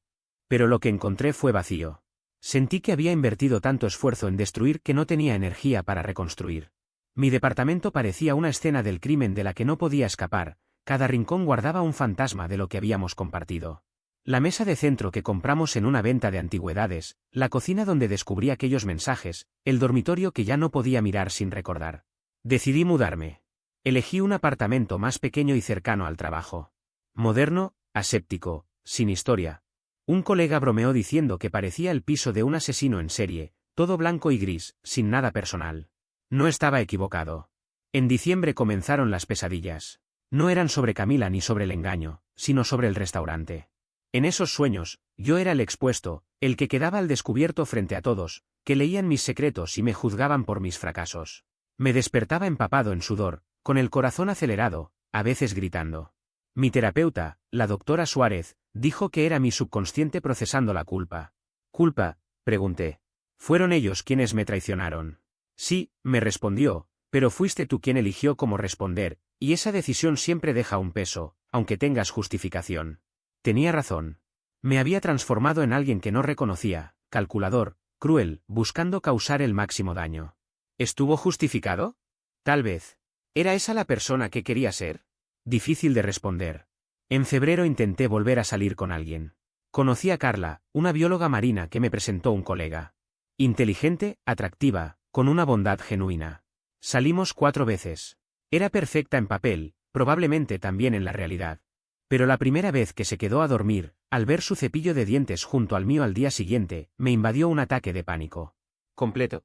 Pero lo que encontré fue vacío. Sentí que había invertido tanto esfuerzo en destruir que no tenía energía para reconstruir. Mi departamento parecía una escena del crimen de la que no podía escapar, cada rincón guardaba un fantasma de lo que habíamos compartido. La mesa de centro que compramos en una venta de antigüedades, la cocina donde descubrí aquellos mensajes, el dormitorio que ya no podía mirar sin recordar. Decidí mudarme. Elegí un apartamento más pequeño y cercano al trabajo. Moderno, aséptico, sin historia. Un colega bromeó diciendo que parecía el piso de un asesino en serie, todo blanco y gris, sin nada personal. No estaba equivocado. En diciembre comenzaron las pesadillas. No eran sobre Camila ni sobre el engaño, sino sobre el restaurante. En esos sueños, yo era el expuesto, el que quedaba al descubierto frente a todos, que leían mis secretos y me juzgaban por mis fracasos. Me despertaba empapado en sudor, con el corazón acelerado, a veces gritando. Mi terapeuta, la doctora Suárez, dijo que era mi subconsciente procesando la culpa. ¿Culpa?, pregunté. ¿Fueron ellos quienes me traicionaron? Sí, me respondió, pero fuiste tú quien eligió cómo responder, y esa decisión siempre deja un peso, aunque tengas justificación. Tenía razón. Me había transformado en alguien que no reconocía, calculador, cruel, buscando causar el máximo daño. ¿Estuvo justificado? Tal vez. ¿Era esa la persona que quería ser? Difícil de responder. En febrero intenté volver a salir con alguien. Conocí a Carla, una bióloga marina que me presentó un colega. Inteligente, atractiva, con una bondad genuina. Salimos 4 veces. Era perfecta en papel, probablemente también en la realidad. Pero la primera vez que se quedó a dormir, al ver su cepillo de dientes junto al mío al día siguiente, me invadió un ataque de pánico. Completo.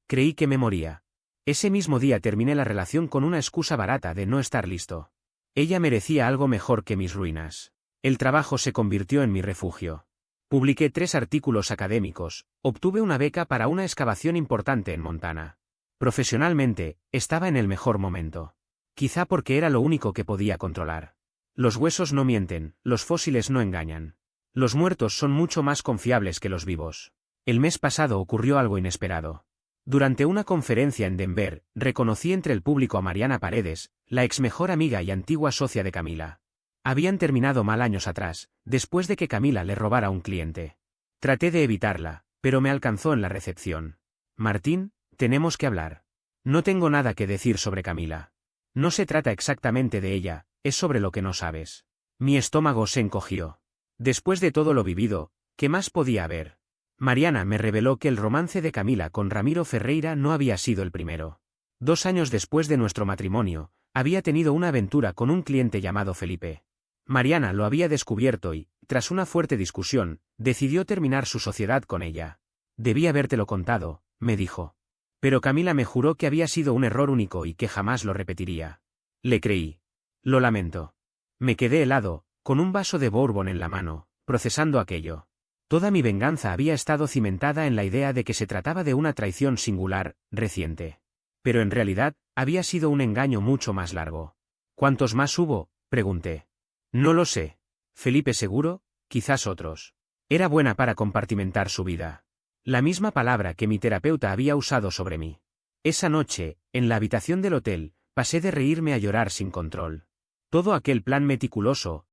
Creí que me moría. Ese mismo día terminé la relación con una excusa barata de no estar listo. Ella merecía algo mejor que mis ruinas. El trabajo se convirtió en mi refugio. Publiqué 3 artículos académicos, obtuve una beca para una excavación importante en Montana. Profesionalmente, estaba en el mejor momento. Quizá porque era lo único que podía controlar. Los huesos no mienten, los fósiles no engañan. Los muertos son mucho más confiables que los vivos. El mes pasado ocurrió algo inesperado. Durante una conferencia en Denver, reconocí entre el público a Mariana Paredes, la ex mejor amiga y antigua socia de Camila. Habían terminado mal años atrás, después de que Camila le robara a un cliente. Traté de evitarla, pero me alcanzó en la recepción. Martín, tenemos que hablar. No tengo nada que decir sobre Camila. No se trata exactamente de ella, es sobre lo que no sabes. Mi estómago se encogió. Después de todo lo vivido, ¿qué más podía haber? Mariana me reveló que el romance de Camila con Ramiro Ferreira no había sido el primero. 2 años después de nuestro matrimonio, había tenido una aventura con un cliente llamado Felipe. Mariana lo había descubierto y, tras una fuerte discusión, decidió terminar su sociedad con ella. Debí habértelo contado, me dijo. Pero Camila me juró que había sido un error único y que jamás lo repetiría. Le creí. Lo lamento. Me quedé helado, con un vaso de bourbon en la mano, procesando aquello. Toda mi venganza había estado cimentada en la idea de que se trataba de una traición singular, reciente. Pero en realidad, había sido un engaño mucho más largo. ¿Cuántos más hubo?, pregunté. No lo sé. Felipe seguro, quizás otros. Era buena para compartimentar su vida. La misma palabra que mi terapeuta había usado sobre mí. Esa noche, en la habitación del hotel, pasé de reírme a llorar sin control. Todo aquel plan meticuloso,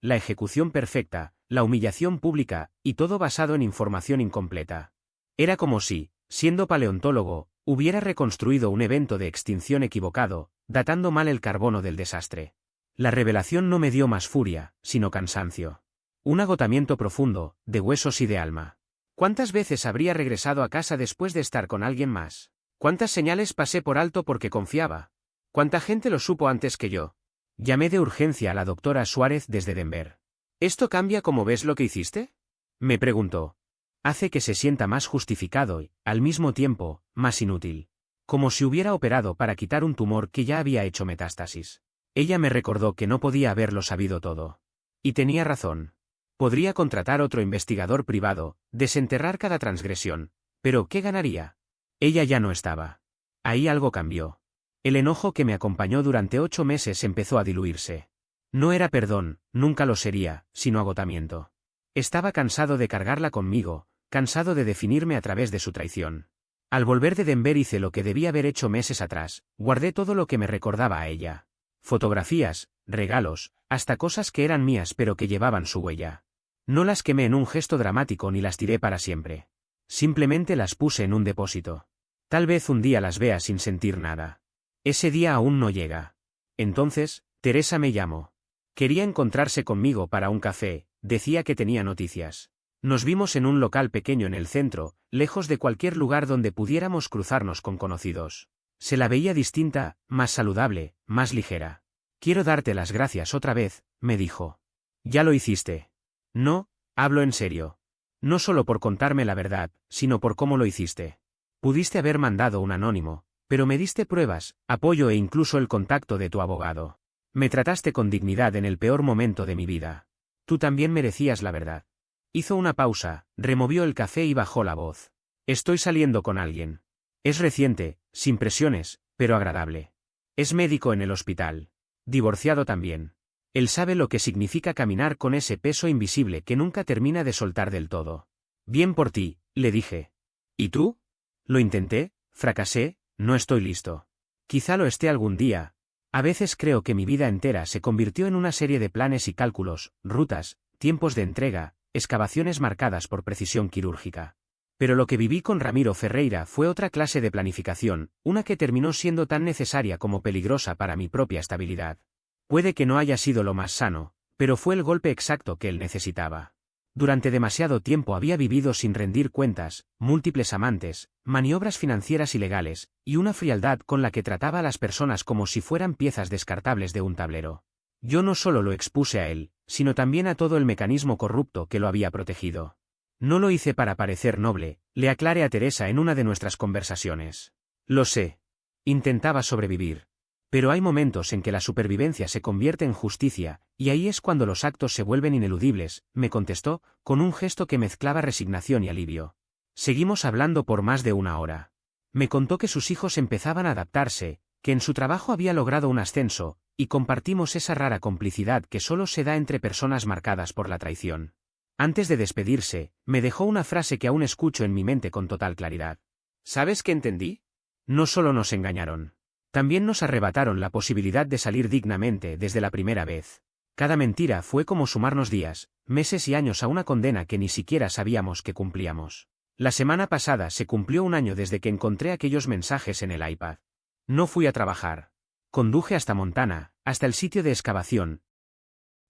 la ejecución perfecta, la humillación pública, y todo basado en información incompleta. Era como si, siendo paleontólogo, hubiera reconstruido un evento de extinción equivocado, datando mal el carbono del desastre. La revelación no me dio más furia, sino cansancio. Un agotamiento profundo, de huesos y de alma. ¿Cuántas veces habría regresado a casa después de estar con alguien más? ¿Cuántas señales pasé por alto porque confiaba? ¿Cuánta gente lo supo antes que yo? Llamé de urgencia a la doctora Suárez desde Denver. ¿Esto cambia cómo ves lo que hiciste?, me preguntó. Hace que se sienta más justificado y, al mismo tiempo, más inútil. Como si hubiera operado para quitar un tumor que ya había hecho metástasis. Ella me recordó que no podía haberlo sabido todo. Y tenía razón. Podría contratar otro investigador privado, desenterrar cada transgresión. Pero ¿qué ganaría? Ella ya no estaba. Ahí algo cambió. El enojo que me acompañó durante 8 meses empezó a diluirse. No era perdón, nunca lo sería, sino agotamiento. Estaba cansado de cargarla conmigo, cansado de definirme a través de su traición. Al volver de Denver hice lo que debía haber hecho meses atrás, guardé todo lo que me recordaba a ella. Fotografías, regalos, hasta cosas que eran mías pero que llevaban su huella. No las quemé en un gesto dramático ni las tiré para siempre. Simplemente las puse en un depósito. Tal vez un día las vea sin sentir nada. Ese día aún no llega. Entonces, Teresa me llamó. Quería encontrarse conmigo para un café, decía que tenía noticias. Nos vimos en un local pequeño en el centro, lejos de cualquier lugar donde pudiéramos cruzarnos con conocidos. Se la veía distinta, más saludable, más ligera. Quiero darte las gracias otra vez, me dijo. Ya lo hiciste. No, hablo en serio. No solo por contarme la verdad, sino por cómo lo hiciste. Pudiste haber mandado un anónimo, pero me diste pruebas, apoyo e incluso el contacto de tu abogado. Me trataste con dignidad en el peor momento de mi vida. Tú también merecías la verdad. Hizo una pausa, removió el café y bajó la voz. Estoy saliendo con alguien. Es reciente, sin presiones, pero agradable. Es médico en el hospital. Divorciado también. Él sabe lo que significa caminar con ese peso invisible que nunca termina de soltar del todo. Bien por ti, le dije. ¿Y tú? Lo intenté, fracasé, no estoy listo. Quizá lo esté algún día. A veces creo que mi vida entera se convirtió en una serie de planes y cálculos, rutas, tiempos de entrega, excavaciones marcadas por precisión quirúrgica. Pero lo que viví con Ramiro Ferreira fue otra clase de planificación, una que terminó siendo tan necesaria como peligrosa para mi propia estabilidad. Puede que no haya sido lo más sano, pero fue el golpe exacto que él necesitaba. Durante demasiado tiempo había vivido sin rendir cuentas, múltiples amantes, maniobras financieras ilegales, y una frialdad con la que trataba a las personas como si fueran piezas descartables de un tablero. Yo no solo lo expuse a él, sino también a todo el mecanismo corrupto que lo había protegido. No lo hice para parecer noble, le aclaré a Teresa en una de nuestras conversaciones. Lo sé. Intentaba sobrevivir. Pero hay momentos en que la supervivencia se convierte en justicia, y ahí es cuando los actos se vuelven ineludibles, me contestó, con un gesto que mezclaba resignación y alivio. Seguimos hablando por más de 1 hora. Me contó que sus hijos empezaban a adaptarse, que en su trabajo había logrado un ascenso, y compartimos esa rara complicidad que solo se da entre personas marcadas por la traición. Antes de despedirse, me dejó una frase que aún escucho en mi mente con total claridad. ¿Sabes qué entendí? No solo nos engañaron. También nos arrebataron la posibilidad de salir dignamente desde la primera vez. Cada mentira fue como sumarnos días, meses y años a una condena que ni siquiera sabíamos que cumplíamos. La semana pasada se cumplió un año desde que encontré aquellos mensajes en el iPad. No fui a trabajar. Conduje hasta Montana, hasta el sitio de excavación,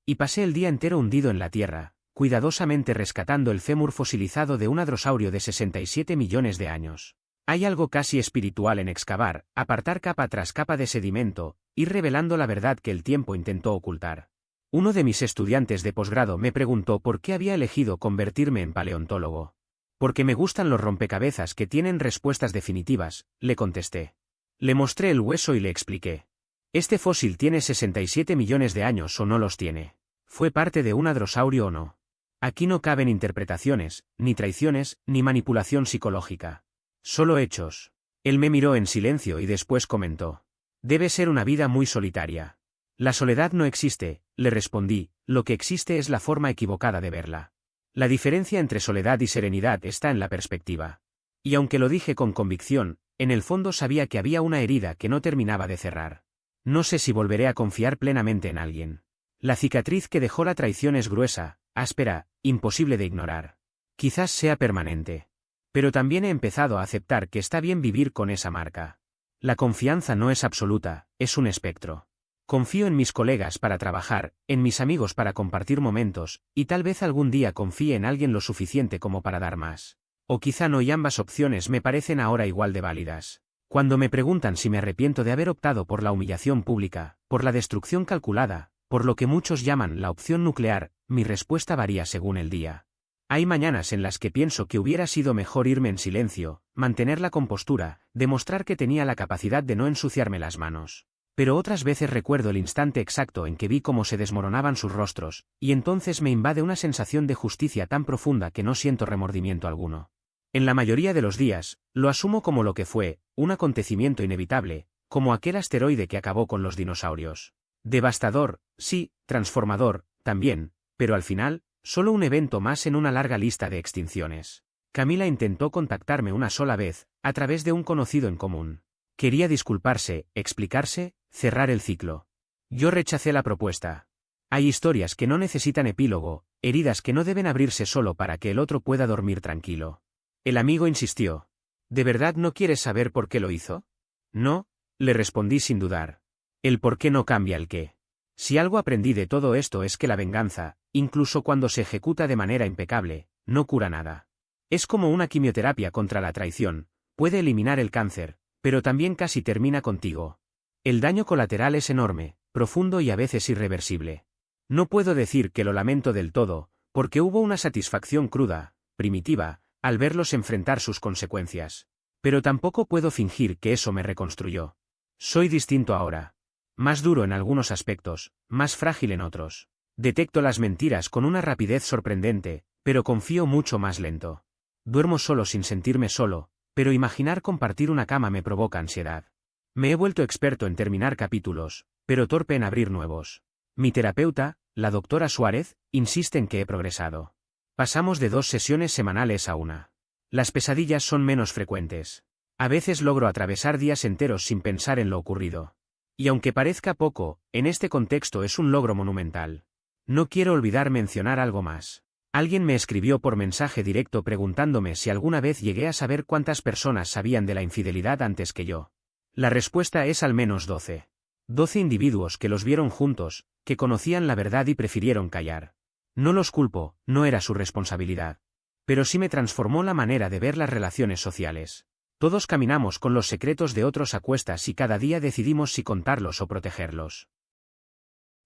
y pasé el día entero hundido en la tierra, cuidadosamente rescatando el fémur fosilizado de un hadrosaurio de 67 millones de años. Hay algo casi espiritual en excavar, apartar capa tras capa de sedimento, ir revelando la verdad que el tiempo intentó ocultar. Uno de mis estudiantes de posgrado me preguntó por qué había elegido convertirme en paleontólogo. Porque me gustan los rompecabezas que tienen respuestas definitivas, le contesté. Le mostré el hueso y le expliqué. Este fósil tiene 67 millones de años o no los tiene. ¿Fue parte de un hadrosaurio o no? Aquí no caben interpretaciones, ni traiciones, ni manipulación psicológica. Solo hechos. Él me miró en silencio y después comentó. Debe ser una vida muy solitaria. La soledad no existe, le respondí, lo que existe es la forma equivocada de verla. La diferencia entre soledad y serenidad está en la perspectiva. Y aunque lo dije con convicción, en el fondo sabía que había una herida que no terminaba de cerrar. No sé si volveré a confiar plenamente en alguien. La cicatriz que dejó la traición es gruesa, áspera, imposible de ignorar. Quizás sea permanente. Pero también he empezado a aceptar que está bien vivir con esa marca. La confianza no es absoluta, es un espectro. Confío en mis colegas para trabajar, en mis amigos para compartir momentos, y tal vez algún día confíe en alguien lo suficiente como para dar más. O quizá no, y ambas opciones me parecen ahora igual de válidas. Cuando me preguntan si me arrepiento de haber optado por la humillación pública, por la destrucción calculada, por lo que muchos llaman la opción nuclear, mi respuesta varía según el día. Hay mañanas en las que pienso que hubiera sido mejor irme en silencio, mantener la compostura, demostrar que tenía la capacidad de no ensuciarme las manos. Pero otras veces recuerdo el instante exacto en que vi cómo se desmoronaban sus rostros, y entonces me invade una sensación de justicia tan profunda que no siento remordimiento alguno. En la mayoría de los días, lo asumo como lo que fue, un acontecimiento inevitable, como aquel asteroide que acabó con los dinosaurios. Devastador, sí, transformador, también, pero al final, solo un evento más en una larga lista de extinciones. Camila intentó contactarme una sola vez, a través de un conocido en común. Quería disculparse, explicarse, cerrar el ciclo. Yo rechacé la propuesta. Hay historias que no necesitan epílogo, heridas que no deben abrirse solo para que el otro pueda dormir tranquilo. El amigo insistió. ¿De verdad no quieres saber por qué lo hizo? No, le respondí sin dudar. El por qué no cambia el qué. Si algo aprendí de todo esto es que la venganza, incluso cuando se ejecuta de manera impecable, no cura nada. Es como una quimioterapia contra la traición, puede eliminar el cáncer, pero también casi termina contigo. El daño colateral es enorme, profundo y a veces irreversible. No puedo decir que lo lamento del todo, porque hubo una satisfacción cruda, primitiva, al verlos enfrentar sus consecuencias. Pero tampoco puedo fingir que eso me reconstruyó. Soy distinto ahora. Más duro en algunos aspectos, más frágil en otros. Detecto las mentiras con una rapidez sorprendente, pero confío mucho más lento. Duermo solo sin sentirme solo, pero imaginar compartir una cama me provoca ansiedad. Me he vuelto experto en terminar capítulos, pero torpe en abrir nuevos. Mi terapeuta, la doctora Suárez, insiste en que he progresado. Pasamos de 2 sesiones semanales a 1. Las pesadillas son menos frecuentes. A veces logro atravesar días enteros sin pensar en lo ocurrido. Y aunque parezca poco, en este contexto es un logro monumental. No quiero olvidar mencionar algo más. Alguien me escribió por mensaje directo preguntándome si alguna vez llegué a saber cuántas personas sabían de la infidelidad antes que yo. La respuesta es al menos 12. 12 individuos que los vieron juntos, que conocían la verdad y prefirieron callar. No los culpo, no era su responsabilidad. Pero sí me transformó la manera de ver las relaciones sociales. Todos caminamos con los secretos de otros a cuestas y cada día decidimos si contarlos o protegerlos.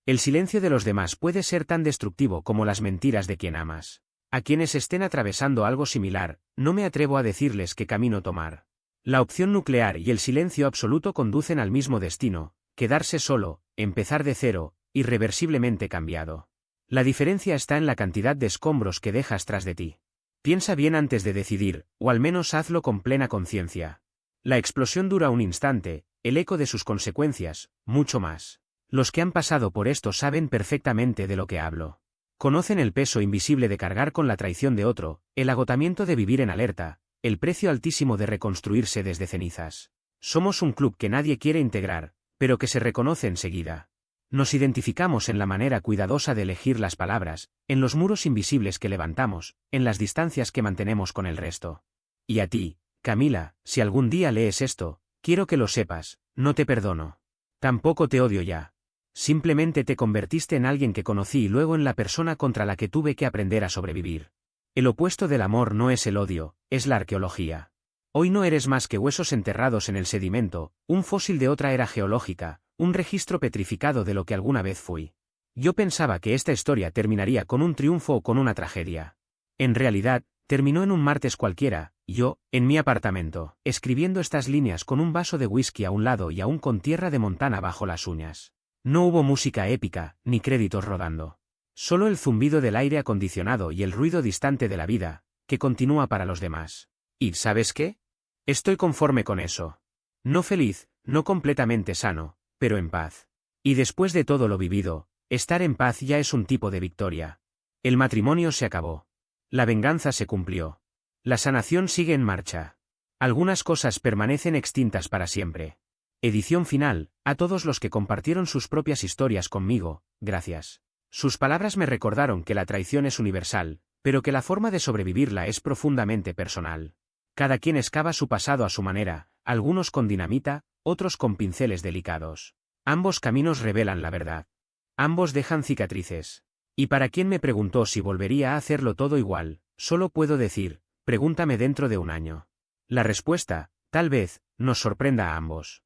El silencio de los demás puede ser tan destructivo como las mentiras de quien amas. A quienes estén atravesando algo similar, no me atrevo a decirles qué camino tomar. La opción nuclear y el silencio absoluto conducen al mismo destino, quedarse solo, empezar de cero, irreversiblemente cambiado. La diferencia está en la cantidad de escombros que dejas tras de ti. Piensa bien antes de decidir, o al menos hazlo con plena conciencia. La explosión dura un instante, el eco de sus consecuencias, mucho más. Los que han pasado por esto saben perfectamente de lo que hablo. Conocen el peso invisible de cargar con la traición de otro, el agotamiento de vivir en alerta, el precio altísimo de reconstruirse desde cenizas. Somos un club que nadie quiere integrar, pero que se reconoce enseguida. Nos identificamos en la manera cuidadosa de elegir las palabras, en los muros invisibles que levantamos, en las distancias que mantenemos con el resto. Y a ti, Camila, si algún día lees esto, quiero que lo sepas, no te perdono. Tampoco te odio ya. Simplemente te convertiste en alguien que conocí y luego en la persona contra la que tuve que aprender a sobrevivir. El opuesto del amor no es el odio, es la arqueología. Hoy no eres más que huesos enterrados en el sedimento, un fósil de otra era geológica, un registro petrificado de lo que alguna vez fui. Yo pensaba que esta historia terminaría con un triunfo o con una tragedia. En realidad, terminó en un martes cualquiera, yo, en mi apartamento, escribiendo estas líneas con un vaso de whisky a un lado y aún con tierra de Montana bajo las uñas. No hubo música épica, ni créditos rodando. Solo el zumbido del aire acondicionado y el ruido distante de la vida, que continúa para los demás. ¿Y sabes qué? Estoy conforme con eso. No feliz, no completamente sano, pero en paz. Y después de todo lo vivido, estar en paz ya es un tipo de victoria. El matrimonio se acabó. La venganza se cumplió. La sanación sigue en marcha. Algunas cosas permanecen extintas para siempre. Edición final, a todos los que compartieron sus propias historias conmigo, gracias. Sus palabras me recordaron que la traición es universal, pero que la forma de sobrevivirla es profundamente personal. Cada quien excava su pasado a su manera, algunos con dinamita, otros con pinceles delicados. Ambos caminos revelan la verdad. Ambos dejan cicatrices. Y para quien me preguntó si volvería a hacerlo todo igual, solo puedo decir, pregúntame dentro de un año. La respuesta, tal vez, nos sorprenda a ambos.